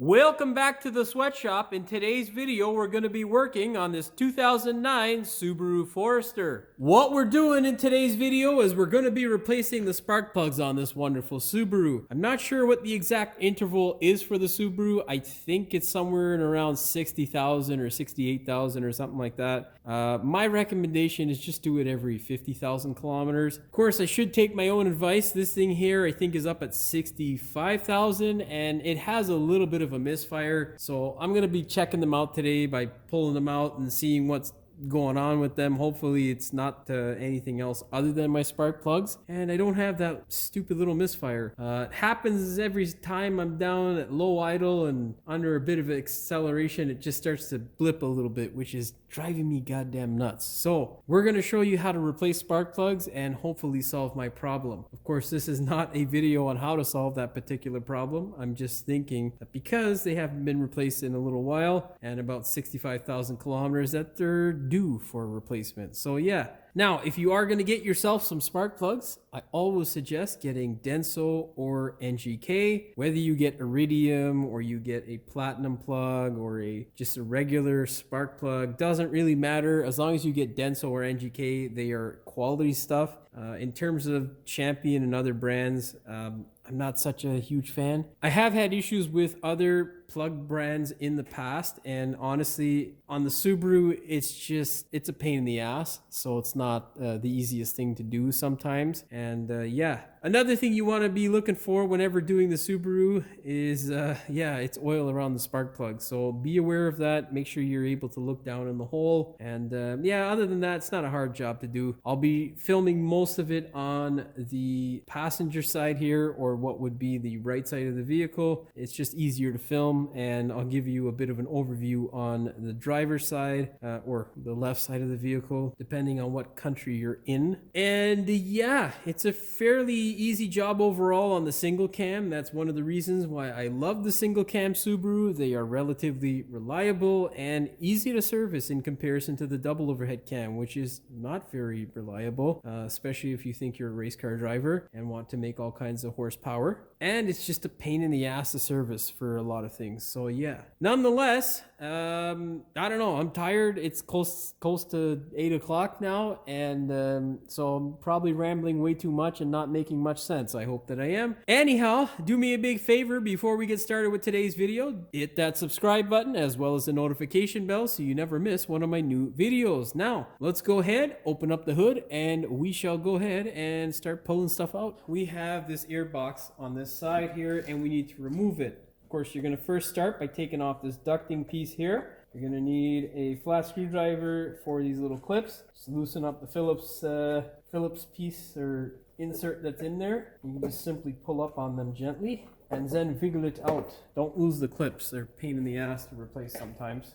Welcome back to the sweatshop. In today's video, we're going to be working on this 2009 Subaru Forester. What we're doing in today's video is we're going to be replacing the spark plugs on this wonderful Subaru. I'm not sure what the exact interval is for the Subaru. I think it's somewhere in around 60,000 or 68,000 or something like that. My recommendation is just do it every 50,000 kilometers. Of course, I should take my own advice. This thing here I think is up at 65,000 and it has a little bit of a misfire, so I'm gonna be checking them out today by pulling them out and seeing what's going on with them. Hopefully it's not anything else other than my spark plugs and I don't have that stupid little misfire. It happens every time I'm down at low idle and under a bit of acceleration. It just starts to blip a little bit, which is driving me goddamn nuts. So we're going to show you how to replace spark plugs and hopefully solve my problem. Of course, this is not a video on how to solve that particular problem. I'm just thinking that because they haven't been replaced in a little while and about 65,000 kilometers that they're due for a replacement. So yeah. Now, if you are going to get yourself some spark plugs, I always suggest getting Denso or NGK. Whether you get iridium or you get a platinum plug or just a regular spark plug, doesn't really matter. As long as you get Denso or NGK, they are quality stuff. In terms of Champion and other brands, I'm not such a huge fan. I have had issues with other plug brands in the past, and honestly, on the Subaru, it's a pain in the ass, so it's not the easiest thing to do sometimes. And yeah, another thing you want to be looking for whenever doing the Subaru is it's oil around the spark plug, so be aware of that. Make sure you're able to look down in the hole, and other than that, it's not a hard job to do. I'll be filming most of it on the passenger side here, or what would be the right side of the vehicle. It's just easier to film, and I'll give you a bit of an overview on the driver's side or the left side of the vehicle, depending on what country you're in. And yeah, it's a fairly easy job overall on the single cam. That's one of the reasons why I love the single cam Subaru. They are relatively reliable and easy to service in comparison to the double overhead cam, which is not very reliable, especially if you think you're a race car driver and want to make all kinds of horsepower. And it's just a pain in the ass to service for a lot of things. So yeah, nonetheless, I don't know, I'm tired. It's close to 8 o'clock now, and so I'm probably rambling way too much and not making much sense. I hope that I am. Anyhow, do me a big favor before we get started with today's video. Hit that subscribe button as well as the notification bell so you never miss one of my new videos. Now, let's go ahead, open up the hood, and we shall go ahead and start pulling stuff out. We have this ear box on this side here, and we need to remove it. Of course, you're going to first start by taking off this ducting piece here. You're going to need a flat screwdriver for these little clips. Just loosen up the Phillips piece or insert that's in there. You can just simply pull up on them gently and then wiggle it out. Don't lose the clips. They're a pain in the ass to replace sometimes.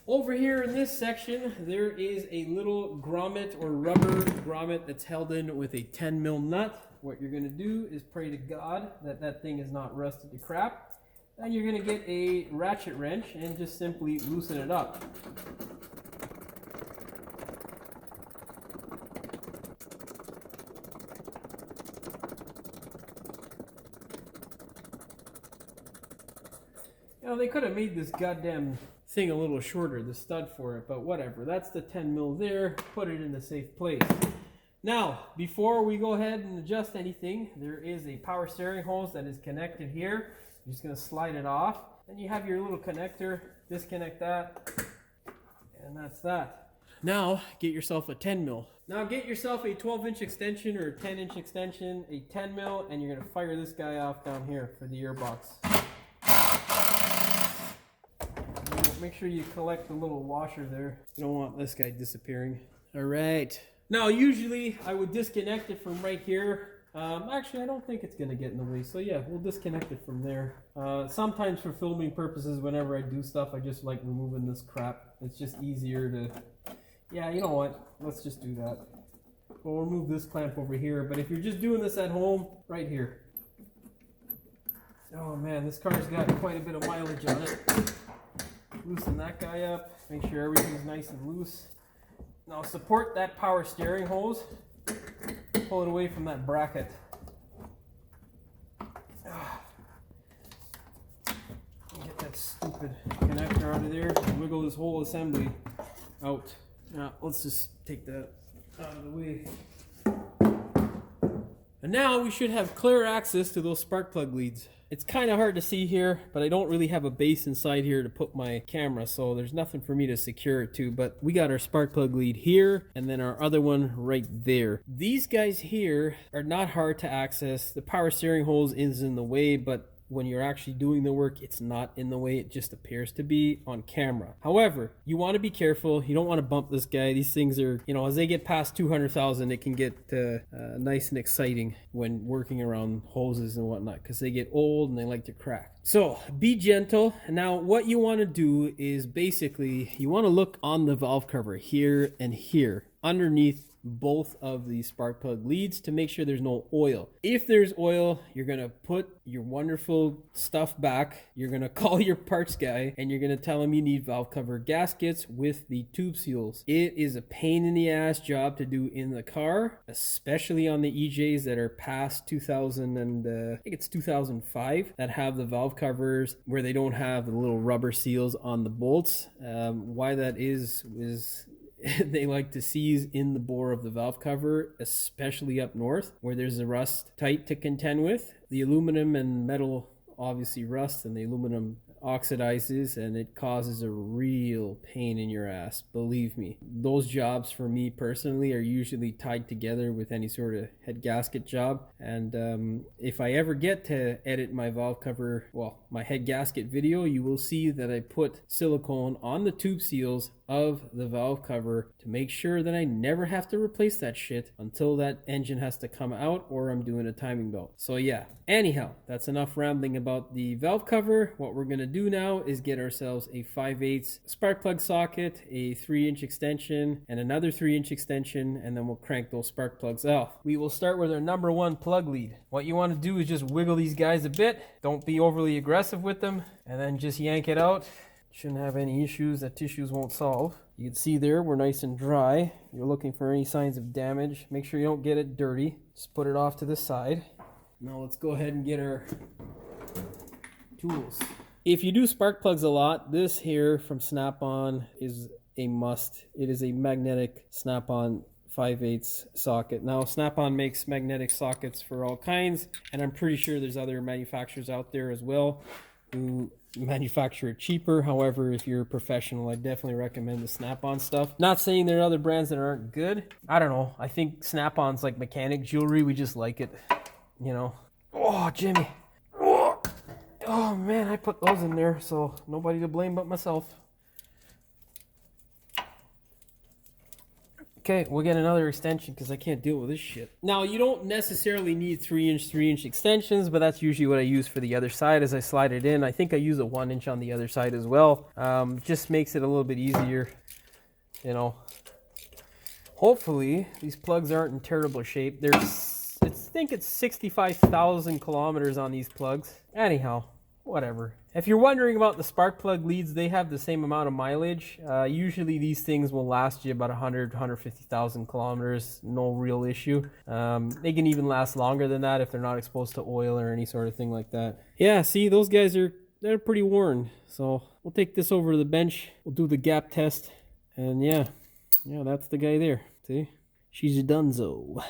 Over here in this section, there is a little grommet or rubber grommet that's held in with a 10 mil nut. What you're going to do is pray to God that that thing is not rusted to crap. Then you're going to get a ratchet wrench and just simply loosen it up. You know, they could have made this goddamn thing a little shorter, the stud for it, but whatever. That's the 10 mil there. Put it in a safe place. Now, before we go ahead and adjust anything, there is a power steering hose that is connected here. You're just going to slide it off. Then you have your little connector. Disconnect that. And that's that. Now, get yourself a 10 mil. Now, get yourself a 12-inch extension or a 10-inch extension, a 10 mil, and you're going to fire this guy off down here for the earbox. Make sure you collect the little washer there. You don't want this guy disappearing. All right. Now, usually I would disconnect it from right here. Actually, I don't think it's going to get in the way. So yeah, we'll disconnect it from there. Sometimes for filming purposes, whenever I do stuff, I just like removing this crap. It's just easier to... Yeah, you know what? Let's just do that. We'll remove this clamp over here. But if you're just doing this at home, right here. Oh man, this car's got quite a bit of mileage on it. Loosen that guy up. Make sure everything's nice and loose. Now support that power steering hose. Pull it away from that bracket. stupid connector out of there and wiggle this whole assembly out. Now, let's just take that out of the way. And now we should have clear access to those spark plug leads. It's kind of hard to see here, but I don't really have a base inside here to put my camera, so there's nothing for me to secure it to. But we got our spark plug lead here, and then our other one right there. These guys here are not hard to access. The power steering hose is in the way, but when you're actually doing the work, it's not in the way. It just appears to be on camera. However, you want to be careful. You don't want to bump this guy. These things are, you know, as they get past 200,000, it can get nice and exciting when working around hoses and whatnot, because they get old and they like to crack. So be gentle. Now what you want to do is basically you want to look on the valve cover here and here underneath both of the spark plug leads to make sure there's no oil. If there's oil, you're gonna put your wonderful stuff back. You're gonna call your parts guy and you're gonna tell him you need valve cover gaskets with the tube seals. It is a pain in the ass job to do in the car, especially on the EJs that are past 2000 and I think it's 2005 that have the valve covers where they don't have the little rubber seals on the bolts. Why that is they like to seize in the bore of the valve cover, especially up north where there's a rust type to contend with. The aluminum and metal obviously rust, and the aluminum oxidizes, and it causes a real pain in your ass. Believe me, those jobs for me personally are usually tied together with any sort of head gasket job. And if I ever get to edit my valve cover, well, my head gasket video, you will see that I put silicone on the tube seals of the valve cover to make sure that I never have to replace that shit until that engine has to come out or I'm doing a timing belt. So yeah, anyhow, that's enough rambling about the valve cover. What we're gonna do now is get ourselves a 5/8 spark plug socket, a 3-inch extension, and another 3-inch extension, and then we'll crank those spark plugs off. We will start with our number 1 plug lead. What you want to do is just wiggle these guys a bit. Don't be overly aggressive with them, and then just yank it out. Shouldn't have any issues that tissues won't solve. You can see there we're nice and dry. You're looking for any signs of damage. Make sure you don't get it dirty. Just put it off to the side. Now let's go ahead and get our tools. If you do spark plugs a lot, this here from Snap-on is a must. It is a magnetic Snap-on 5/8 socket. Now Snap-on makes magnetic sockets for all kinds, and I'm pretty sure there's other manufacturers out there as well who manufacture it cheaper. However, if you're a professional, I definitely recommend the Snap-on stuff. Not saying there are other brands that aren't good. I don't know. I think Snap-on's like mechanic jewelry. We just like it, you know. Oh, Jimmy. Oh man, I put those in there, so nobody to blame but myself. Okay, we'll get another extension because I can't deal with this shit. Now, you don't necessarily need 3-inch extensions, but that's usually what I use for the other side as I slide it in. I think I use a 1-inch on the other side as well. Just makes it a little bit easier, you know. Hopefully, these plugs aren't in terrible shape. I think it's 65,000 kilometers on these plugs. Anyhow, whatever. If you're wondering about the spark plug leads, they have the same amount of mileage. Usually these things will last you about 150,000 kilometers, no real issue. They can even last longer than that if they're not exposed to oil or any sort of thing like that. Yeah, see, those guys they're pretty worn. So we'll take this over to the bench. We'll do the gap test. And yeah, that's the guy there. See? She's a donezo.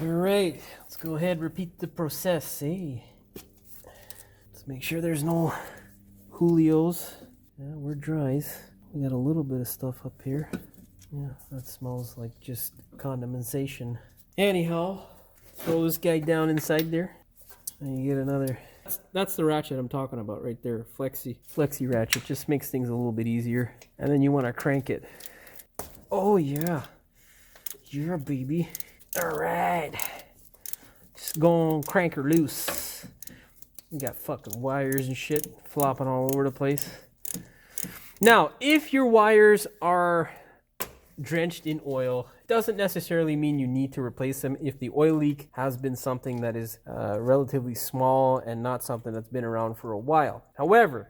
All right, let's go ahead and repeat the process. See? Make sure there's no Julios. Yeah, we're dries. We got a little bit of stuff up here. Yeah, that smells like just condensation. Anyhow, throw this guy down inside there. And you get another. That's the ratchet I'm talking about right there. Flexi ratchet. Just makes things a little bit easier. And then you want to crank it. Oh yeah. Yeah, baby. Alright. Just go and crank her loose. We got fucking wires and shit flopping all over the place. Now, if your wires are drenched in oil, it doesn't necessarily mean you need to replace them if the oil leak has been something that is relatively small and not something that's been around for a while. However,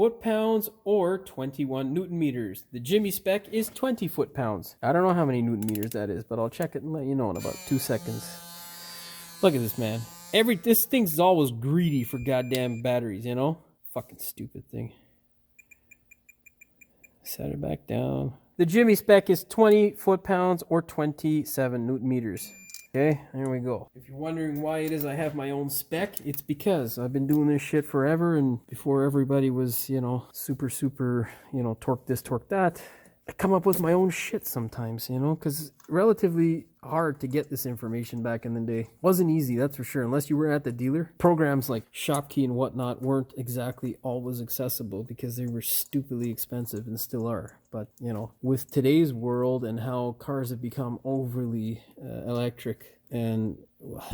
foot-pounds or 21 Newton meters. The Jimmy spec is 20 foot-pounds. I don't know how many Newton meters that is, but I'll check it and let you know in about 2 seconds. Look at this, man. This thing's always greedy for goddamn batteries, you know? Fucking stupid thing. Set it back down. The Jimmy spec is 20 foot-pounds or 27 Newton meters. Okay, there we go. If you're wondering why it is I have my own spec, it's because I've been doing this shit forever, and before everybody was, you know, super, you know, torque this, torque that, I come up with my own shit sometimes, you know, because relatively hard to get this information back in the day. Wasn't easy, that's for sure, unless you were at the dealer. Programs like ShopKey and whatnot weren't exactly always accessible because they were stupidly expensive and still are. But, you know, with today's world and how cars have become overly electric and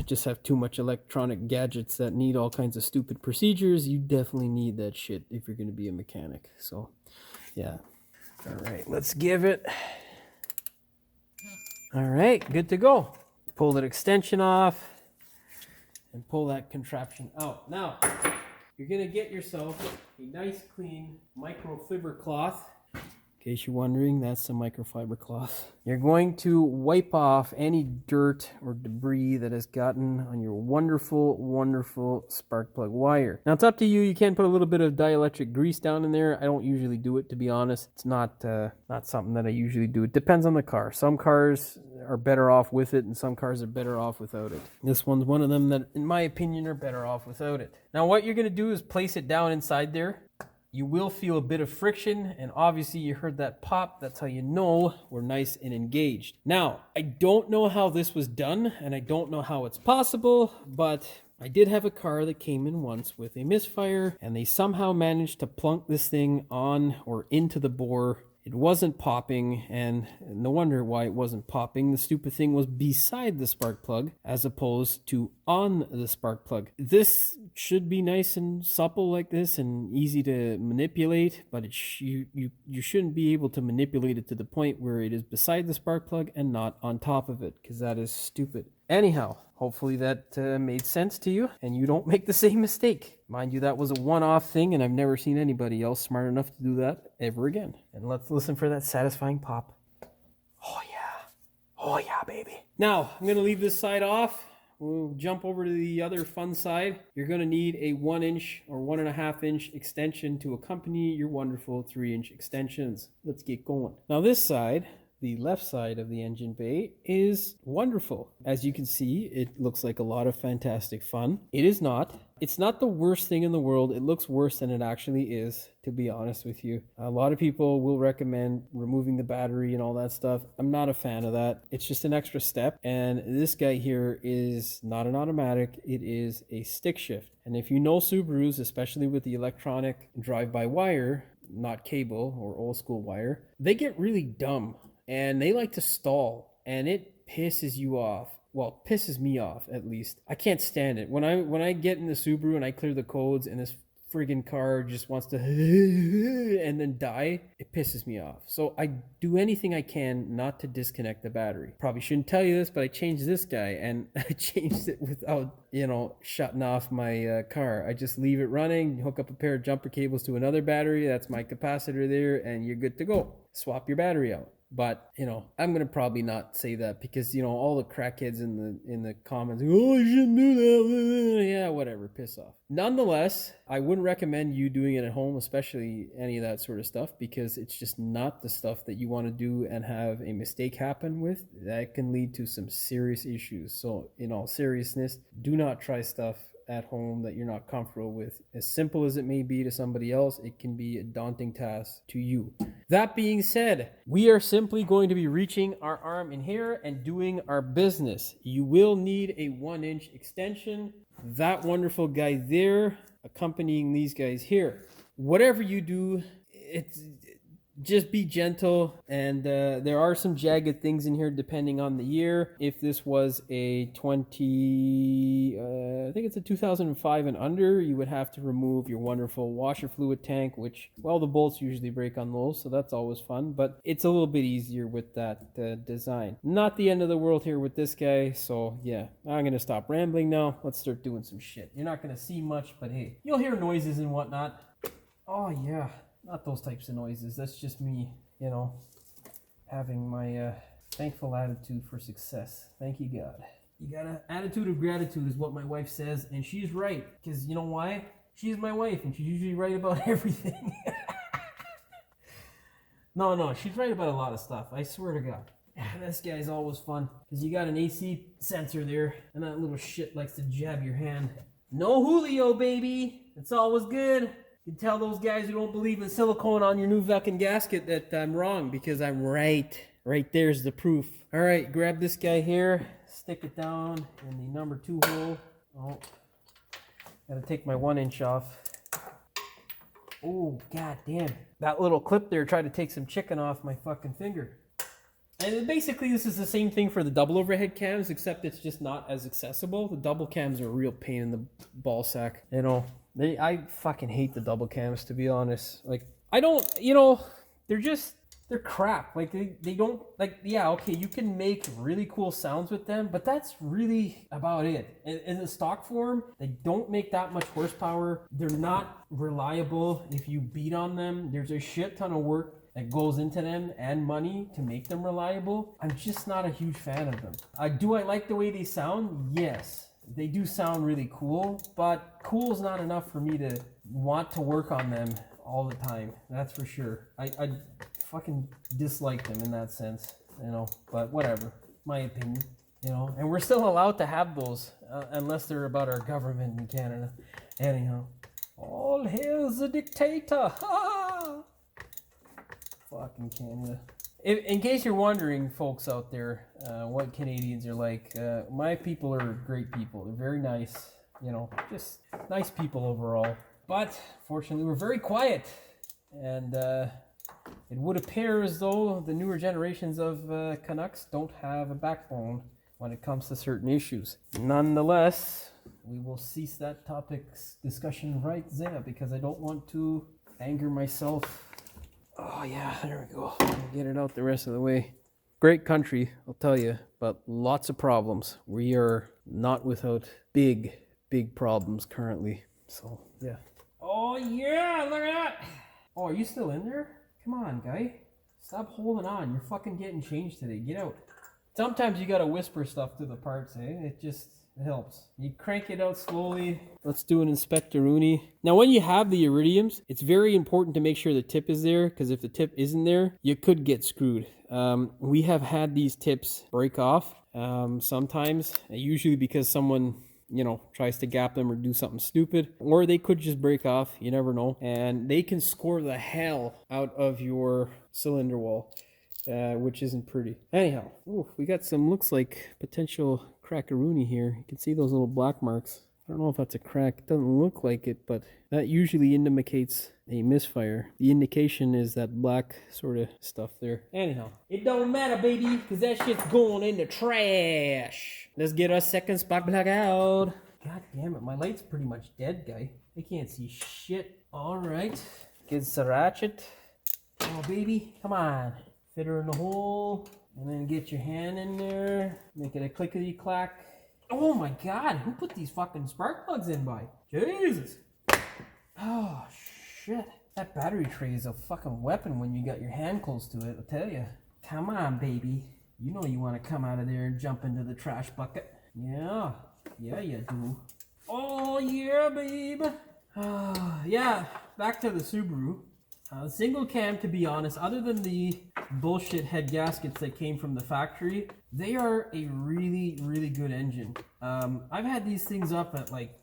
just have too much electronic gadgets that need all kinds of stupid procedures, you definitely need that shit if you're going to be a mechanic. So, yeah. All right, let's give it. All right, good to go. Pull that extension off and pull that contraption out. Now, you're gonna get yourself a nice clean microfiber cloth. In case you're wondering, that's a microfiber cloth. You're going to wipe off any dirt or debris that has gotten on your wonderful, wonderful spark plug wire. Now, it's up to you. You can put a little bit of dielectric grease down in there. I don't usually do it, to be honest. It's not something that I usually do. It depends on the car. Some cars are better off with it, and some cars are better off without it. This one's one of them that, in my opinion, are better off without it. Now, what you're going to do is place it down inside there. You will feel a bit of friction, and obviously you heard that pop. That's how you know we're nice and engaged. Now, I don't know how this was done, and I don't know how it's possible, but I did have a car that came in once with a misfire, and they somehow managed to plunk this thing on or into the bore. It wasn't popping, and no wonder why it wasn't popping. The stupid thing was beside the spark plug as opposed to on the spark plug. This should be nice and supple like this and easy to manipulate, but you shouldn't be able to manipulate it to the point where it is beside the spark plug and not on top of it, because that is stupid. Anyhow, hopefully that made sense to you and you don't make the same mistake. Mind you, that was a one-off thing, and I've never seen anybody else smart enough to do that ever again. And let's listen for that satisfying pop. Oh yeah. Oh yeah, baby. Now, I'm going to leave this side off. We'll jump over to the other fun side. You're going to need a 1-inch or 1.5-inch extension to accompany your wonderful 3-inch extensions. Let's get going. Now this side, the left side of the engine bay, is wonderful. As you can see, it looks like a lot of fantastic fun. It is not. It's not the worst thing in the world. It looks worse than it actually is, to be honest with you. A lot of people will recommend removing the battery and all that stuff. I'm not a fan of that. It's just an extra step. And this guy here is not an automatic. It is a stick shift. And if you know Subarus, especially with the electronic drive-by-wire, not cable or old school wire, they get really dumb. And they like to stall, and it pisses you off. Well, pisses me off, at least. I can't stand it. When I get in the Subaru and I clear the codes and this friggin' car just wants to and then die, it pisses me off. So I do anything I can not to disconnect the battery. Probably shouldn't tell you this, but I changed this guy, and I changed it without, shutting off my car. I just leave it running, hook up a pair of jumper cables to another battery. That's my capacitor there, and you're good to go. Swap your battery out. But, I'm going to probably not say that because, all the crackheads in the comments, oh, you shouldn't do that. Yeah, whatever, piss off. Nonetheless, I wouldn't recommend you doing it at home, especially any of that sort of stuff, because it's just not the stuff that you want to do and have a mistake happen with. That can lead to some serious issues. So, in all seriousness, do not try stuff at home that you're not comfortable with. As simple as it may be to somebody else, it can be a daunting task to you. That being said, we are simply going to be reaching our arm in here and doing our business. You will need a 1-inch extension. That wonderful guy there accompanying these guys here. Whatever you do, just be gentle, and there are some jagged things in here depending on the year. If this was a I think it's a 2005 and under, you would have to remove your wonderful washer fluid tank, which, well, the bolts usually break on those, so that's always fun, but it's a little bit easier with that design. Not the end of the world here with this guy, so yeah, I'm going to stop rambling now. Let's start doing some shit. You're not going to see much, but hey, you'll hear noises and whatnot. Oh yeah, not those types of noises. That's just me, you know, having my thankful attitude for success. Thank you, God. You got an attitude of gratitude is what my wife says, and she's right. Because you know why? She's my wife, and she's usually right about everything. No, she's right about a lot of stuff. I swear to God. This guy's always fun. Because you got an AC sensor there, and that little shit likes to jab your hand. No Julio, baby. It's always good. You can tell those guys who don't believe in silicone on your new fucking gasket that I'm wrong, because I'm right. Right there's the proof. All right, grab this guy here. Stick it down in the number 2 hole. Oh, gotta take my 1-inch off. Oh, god damn. That little clip there tried to take some chicken off my fucking finger. And basically this is the same thing for the double overhead cams, except it's just not as accessible. The double cams are a real pain in the ball sack. You know, I fucking hate the double cams, to be honest. Like, I don't, you know, they're crap. Like, they don't, like, yeah, okay, you can make really cool sounds with them, but that's really about it. In the stock form, they don't make that much horsepower. They're not reliable. If you beat on them, there's a shit ton of work that goes into them and money to make them reliable. I'm just not a huge fan of them. Do I like the way they sound? Yes. They do sound really cool, but cool is not enough for me to want to work on them all the time. That's for sure. I fucking dislike them in that sense, you know, but whatever, my opinion, you know, and we're still allowed to have those unless they're about our government in Canada. Anyhow, all hail's a dictator. Ha! Fucking Canada. In case you're wondering, folks out there, what Canadians are like, my people are great people. They're very nice, you know, just nice people overall. But fortunately, we're very quiet, and it would appear as though the newer generations of Canucks don't have a backbone when it comes to certain issues. Nonetheless, we will cease that topic's discussion right there, because I don't want to anger myself. Oh yeah, there we go. Get it out the rest of the way. Great country, I'll tell you, but lots of problems. We are not without big problems currently. So yeah. Oh yeah, look at that. Oh, are you still in there? Come on, guy. Stop holding on. You're fucking getting changed today. Get out. Sometimes you gotta whisper stuff to the parts, eh? It helps. You crank it out slowly. Let's do an inspectoroonie. Now, when you have the iridiums, it's very important to make sure the tip is there, because if the tip isn't there, you could get screwed. We have had these tips break off sometimes, usually because someone, you know, tries to gap them or do something stupid, or they could just break off. You never know. And they can score the hell out of your cylinder wall, which isn't pretty. Anyhow, ooh, we got some, looks like potential crackaroonie here. You can see those little black marks. I don't know if that's a crack. It doesn't look like it, but that usually indicates a misfire. The indication is that black sort of stuff there. Anyhow, it don't matter, baby, because that shit's going in the trash. Let's get our second spark plug out. God damn it, my light's pretty much dead, guy. I can't see shit. All right, get the ratchet. Oh, baby, come on. Fit her in the hole, and then get your hand in there. Make it a clickety-clack. Oh my god, who put these fucking spark plugs in by? Jesus. Oh, shit. That battery tray is a fucking weapon when you got your hand close to it, I'll tell you. Come on, baby. You know you want to come out of there and jump into the trash bucket. Yeah. Yeah, you do. Oh, yeah, babe. Yeah, back to the Subaru. Single cam, to be honest, other than the bullshit head gaskets that came from the factory, they are a really good engine. I've had these things up at, like,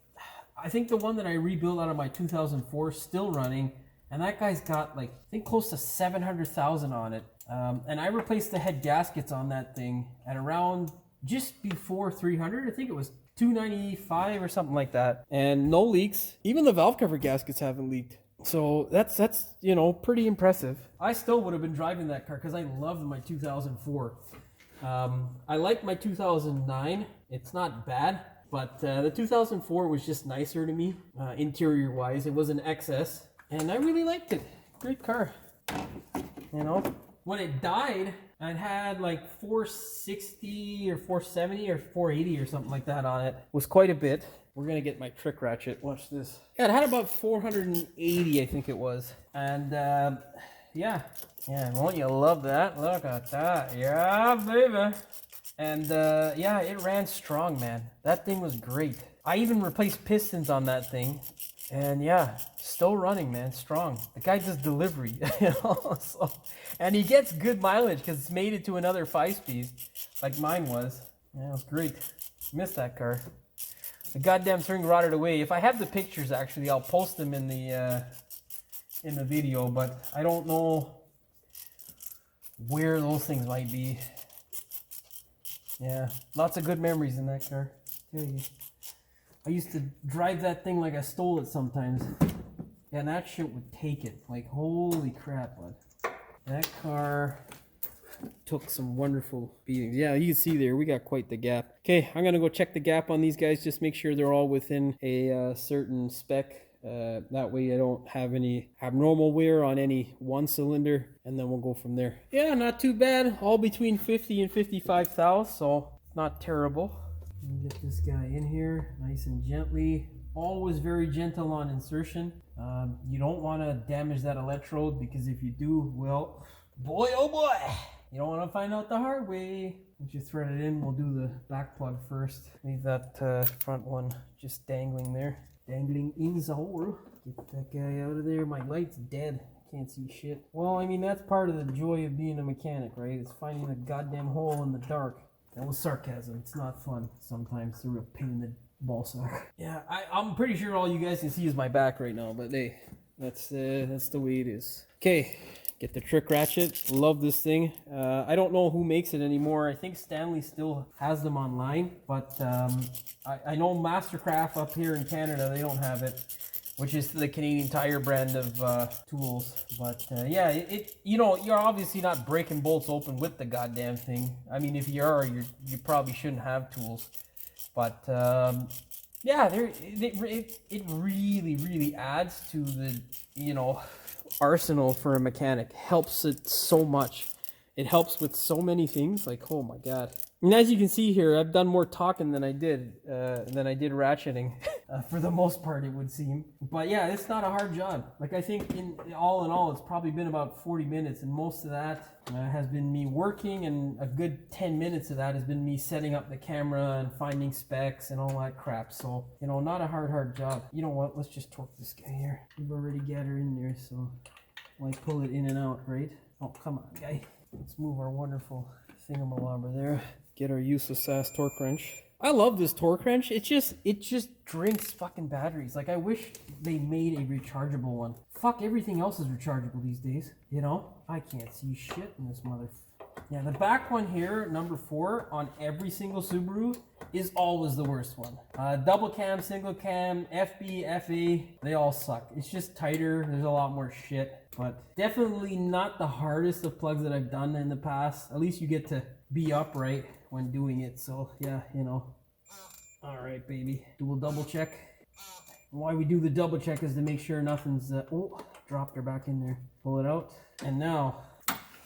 I think the one that I rebuilt out of my 2004 still running, and that guy's got, like, I think close to 700,000 on it. And I replaced the head gaskets on that thing at around just before 300. I think it was 295 or something like that, and no leaks. Even the valve cover gaskets haven't leaked. So that's you know, pretty impressive. I still would have been driving that car because I loved my 2004. I like my 2009. It's not bad, but the 2004 was just nicer to me, interior wise. It was an XS, and I really liked it. Great car. You know, when it died, I had like 460 or 470 or 480 or something like that on it. It was quite a bit. We're gonna get my trick ratchet. Watch this. Yeah, it had about 480, I think it was. And yeah, won't you love that? Look at that. Yeah, baby. And yeah, it ran strong, man. That thing was great. I even replaced pistons on that thing. And yeah, still running, man, strong. The guy does delivery, you know, so, and he gets good mileage because it's made it to another 5-speed, like mine was. Yeah, it was great. Missed that car. The goddamn thing rotted away. If I have the pictures, actually, I'll post them in the video, but I don't know where those things might be. Yeah, lots of good memories in that car. I tell you. I used to drive that thing like I stole it sometimes. Yeah, and that shit would take it. Like, holy crap, bud. That car took some wonderful beatings. Yeah, you can see there, we got quite the gap. Okay, I'm gonna go check the gap on these guys, just make sure they're all within a certain spec. That way I don't have any abnormal wear on any one cylinder, and then we'll go from there. Yeah, not too bad. All between 50 and 55 thou, so not terrible. Get this guy in here nice and gently. Always very gentle on insertion. You don't want to damage that electrode, because if you do, well, boy oh boy, you don't want to find out the hard way. Once you thread it in, we'll do the back plug first. Leave that front one just dangling there. Dangling in the hole. Get that guy out of there. My light's dead. Can't see shit. Well, I mean, that's part of the joy of being a mechanic, right? It's finding a goddamn hole in the dark. That was sarcasm. It's not fun sometimes. It's a real pain in the ballsack. Yeah, I'm pretty sure all you guys can see is my back right now, but hey, that's the way it is. Okay, get the trick ratchet. Love this thing. I don't know who makes it anymore. I think Stanley still has them online, but I know Mastercraft up here in Canada, they don't have it, which is the Canadian Tire brand of tools. But yeah, you know, you're obviously not breaking bolts open with the goddamn thing. I mean, if you are, you probably shouldn't have tools. But yeah, it really adds to the, you know, arsenal for a mechanic. Helps it so much. It helps with so many things. Like, oh my god. And as you can see here, I've done more talking than I did ratcheting. For the most part, it would seem. But yeah, it's not a hard job. Like, I think in all, it's probably been about 40 minutes, and most of that has been me working, and a good 10 minutes of that has been me setting up the camera and finding specs and all that crap. So, you know, not a hard job. You know what? Let's just torque this guy here. We've already got her in there, so why pull it in and out, right? Oh, come on, guy. Let's move our wonderful thingamabobber there. Get our useless ass torque wrench. I love this torque wrench. It just drinks fucking batteries. Like, I wish they made a rechargeable one. Fuck, everything else is rechargeable these days. You know? I can't see shit in this mother. Yeah, the back one here, number 4, on every single Subaru is always the worst one. Double cam, single cam, FB, FA, they all suck. It's just tighter. There's a lot more shit. But definitely not the hardest of plugs that I've done in the past. At least you get to be upright when doing it. So yeah, you know. All right, baby. We'll double check. Why we do the double check is to make sure nothing's oh, dropped her back in there. Pull it out, and now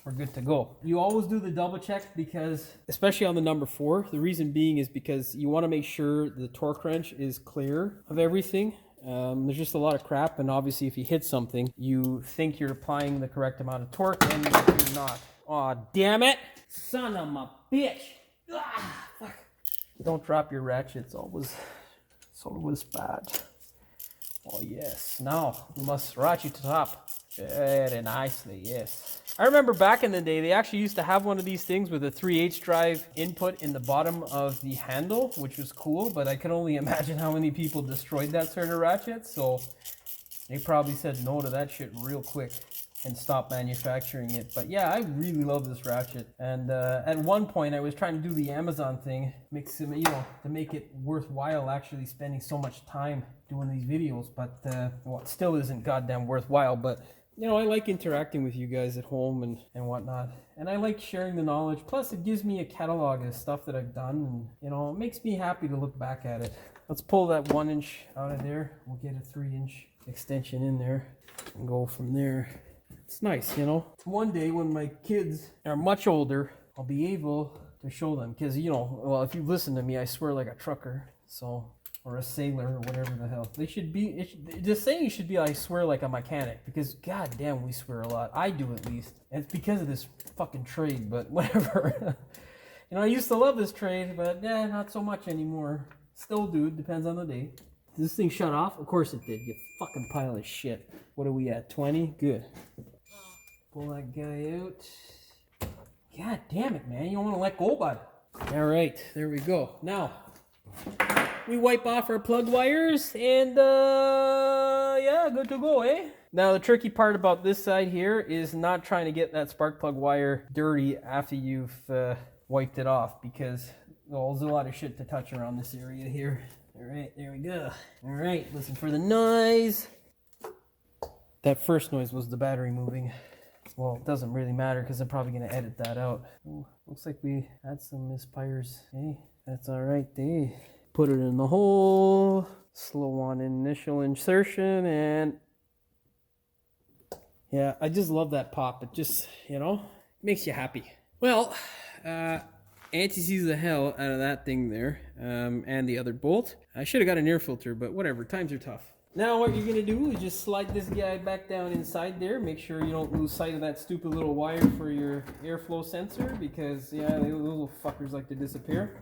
we're good to go. You always do the double check because, especially on the number 4, the reason being is because you want to make sure the torque wrench is clear of everything. There's just a lot of crap, and obviously if you hit something, you think you're applying the correct amount of torque, and you're not. Aw, damn it! Son of a bitch! Ah, fuck. Don't drop your ratchets, always bad. Oh yes, now we must ratchet it up very nicely, yes. I remember back in the day, they actually used to have one of these things with a 3/8 drive input in the bottom of the handle, which was cool, but I can only imagine how many people destroyed that sort of ratchet, so they probably said no to that shit real quick and stopped manufacturing it. But yeah, I really love this ratchet, and at one point I was trying to do the Amazon thing, you know, to make it worthwhile actually spending so much time doing these videos, but well, it still isn't goddamn worthwhile, but you know, I like interacting with you guys at home and whatnot. And I like sharing the knowledge. Plus, it gives me a catalog of stuff that I've done. And, you know, it makes me happy to look back at it. Let's pull that 1-inch out of there. We'll get a 3-inch extension in there and go from there. It's nice, you know. One day when my kids are much older, I'll be able to show them. Because, you know, well, if you listen to me, I swear like a trucker. So or a sailor or whatever the hell. They should be, just saying you should be, I swear, like a mechanic, because goddamn we swear a lot. I do at least. And it's because of this fucking trade, but whatever. You know, I used to love this trade, but not so much anymore. Still do, depends on the day. Did this thing shut off? Of course it did, you fucking pile of shit. What are we at, 20? Good. Pull that guy out. God damn it, man, you don't want to let go, bud. All right, there we go. Now, we wipe off our plug wires and yeah, good to go, eh? Now the tricky part about this side here is not trying to get that spark plug wire dirty after you've wiped it off, because well, there's a lot of shit to touch around this area here. All right, there we go. All right, listen for the noise. That first noise was the battery moving. Well, it doesn't really matter because I'm probably going to edit that out. Ooh, looks like we had some misfires. Hey, that's all right, they put it in the hole, slow on initial insertion, and yeah, I just love that pop. It just, you know, makes you happy. Well, anti-seize the hell out of that thing there, and the other bolt. I should have got an air filter, but whatever, times are tough. Now what you're going to do is just slide this guy back down inside there. Make sure you don't lose sight of that stupid little wire for your airflow sensor, because yeah, those little fuckers like to disappear.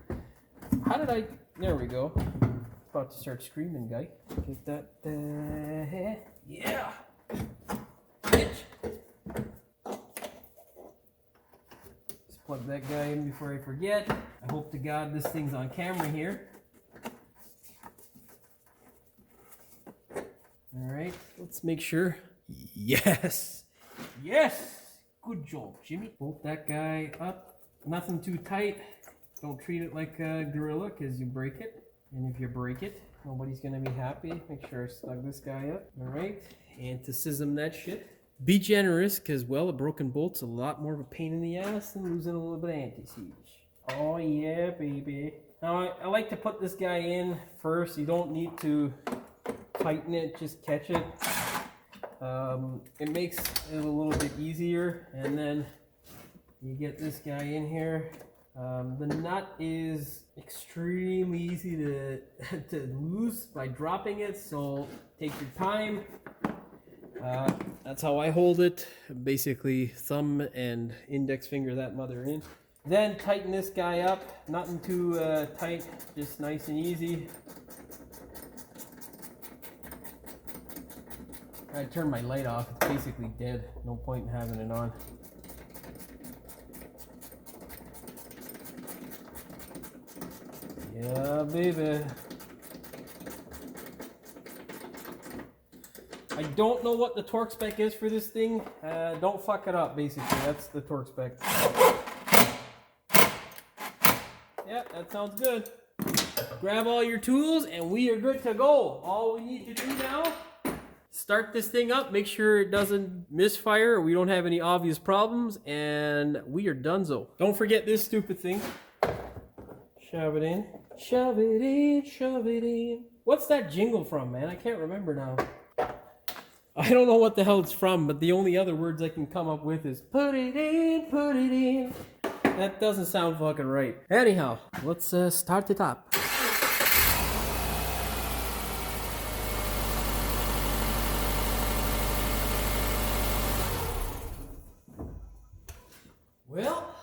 How did I... There we go. About to start screaming, guy. Get that... yeah! Bitch! Just plug that guy in before I forget. I hope to God this thing's on camera here. Alright, let's make sure. Yes! Yes! Good job, Jimmy. Bolt that guy up. Nothing too tight. Don't treat it like a gorilla, because you break it. And if you break it, nobody's going to be happy. Make sure I snug this guy up. Alright, anti-sism that shit. Be generous, because, well, a broken bolt's a lot more of a pain in the ass than losing a little bit of anti-seize. Oh yeah, baby. Now, I like to put this guy in first. You don't need to tighten it, just catch it. It makes it a little bit easier, and then you get this guy in here. The nut is extremely easy to lose by dropping it, so take your time. That's how I hold it. Basically thumb and index finger that mother in. Then tighten this guy up, nothing too tight, just nice and easy. I turned my light off, it's basically dead. No point in having it on. Yeah, baby. I don't know what the torque spec is for this thing. Don't fuck it up, basically. That's the torque spec. Yeah, that sounds good. Grab all your tools and we are good to go. All we need to do now, start this thing up, make sure it doesn't misfire, or we don't have any obvious problems, and we are donezo. Don't forget this stupid thing. Shove it in. Shove it in, shove it in. What's that jingle from, man? I can't remember now. I don't know what the hell it's from, but the only other words I can come up with is put it in, put it in. That doesn't sound fucking right. Anyhow, let's start it up. Well,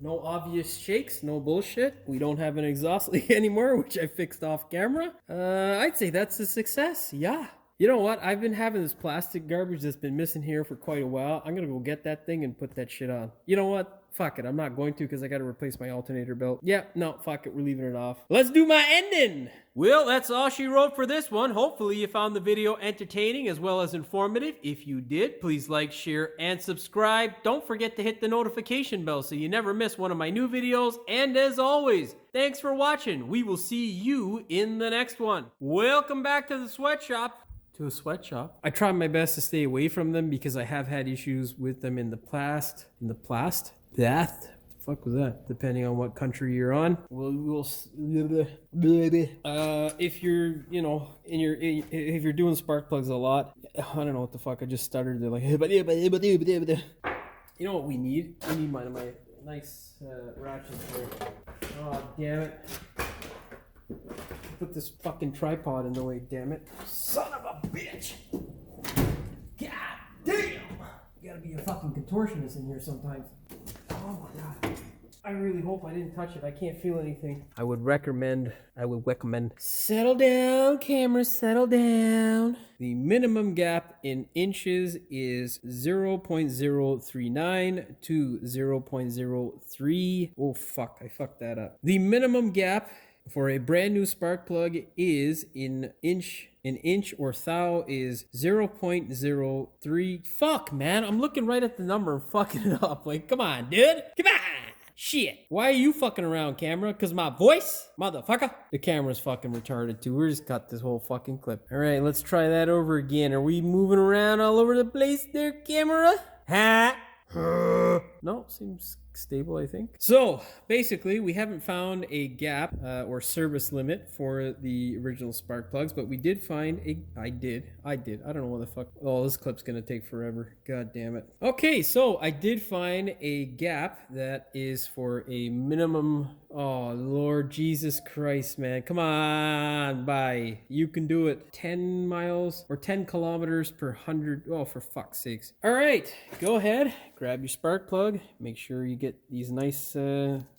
no obvious shakes, no bullshit. We don't have an exhaust leak anymore, which I fixed off camera. I'd say that's a success, yeah. You know what? I've been having this plastic garbage that's been missing here for quite a while. I'm gonna go get that thing and put that shit on. You know what? Fuck it. I'm not going to, because I gotta replace my alternator belt. Yeah, no, fuck it. We're leaving it off. Let's do my ending! Well, that's all she wrote for this one. Hopefully you found the video entertaining as well as informative. If you did, please like, share, and subscribe. Don't forget to hit the notification bell so you never miss one of my new videos. And as always, thanks for watching. We will see you in the next one. Welcome back to the sweatshop. To a sweatshop. I try my best to stay away from them because I have had issues with them in the past. What the fuck was that? Depending on what country you're on. If you're, you know, if you're doing spark plugs a lot, I don't know what the fuck. I just stuttered. They're like, you know what we need? We need my nice ratchets here. Oh damn it! Put put this fucking tripod in the way, damn it. Son of a bitch! God damn! You gotta be a fucking contortionist in here sometimes. Oh my god. I really hope I didn't touch it. I can't feel anything. I would recommend. Settle down, camera, settle down. The minimum gap in inches is 0.039 to 0.03. Oh fuck, I fucked that up. The minimum gap for a brand new spark plug is in inch. An inch or thou is 0.03. Fuck, man. I'm looking right at the number and fucking it up. Like, come on, dude. Come on. Shit. Why are you fucking around, camera? Because my voice? Motherfucker. The camera's fucking retarded too. We're just cut this whole fucking clip. All right, let's try that over again. Are we moving around all over the place there, camera? Ha? No, seems stable, I think. So basically we haven't found a gap or service limit for the original spark plugs, but we did find I don't know what the fuck. Oh, this clip's gonna take forever. God damn it. Okay, so I did find a gap that is for a minimum. Oh Lord Jesus Christ, man, come on, bye. You can do it. 10 miles or 10 kilometers per 100. Oh, for fuck's sakes. All right, go ahead, grab your spark plug. Make sure you get these nice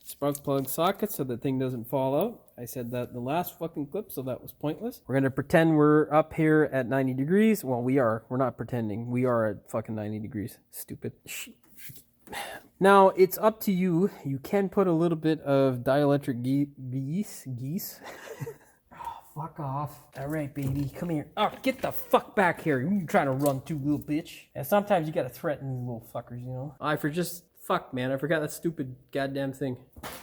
spark plug sockets so the thing doesn't fall out. I said that in the last fucking clip, so that was pointless. We're gonna pretend we're up here at 90 degrees. Well, we are. We're not pretending. We are at fucking 90 degrees. Stupid. Now, it's up to you. You can put a little bit of dielectric geese. Oh, fuck off. All right, baby. Come here. Oh, get the fuck back here. You trying to run too, little bitch. And sometimes you gotta threaten these little fuckers, you know? Fuck, man. I forgot that stupid goddamn thing.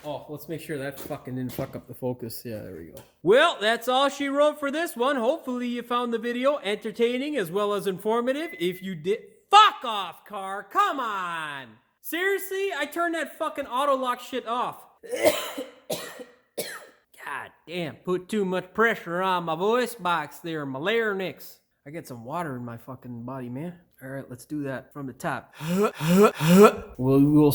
Oh, let's make sure that fucking didn't fuck up the focus. Yeah, there we go. Well, that's all she wrote for this one. Hopefully you found the video entertaining as well as informative. If you did... Fuck off, car. Come on. Seriously? I turned that fucking auto lock shit off. God damn. Put too much pressure on my voice box there, my larynx. I get some water in my fucking body, man. All right, let's do that from the top. We'll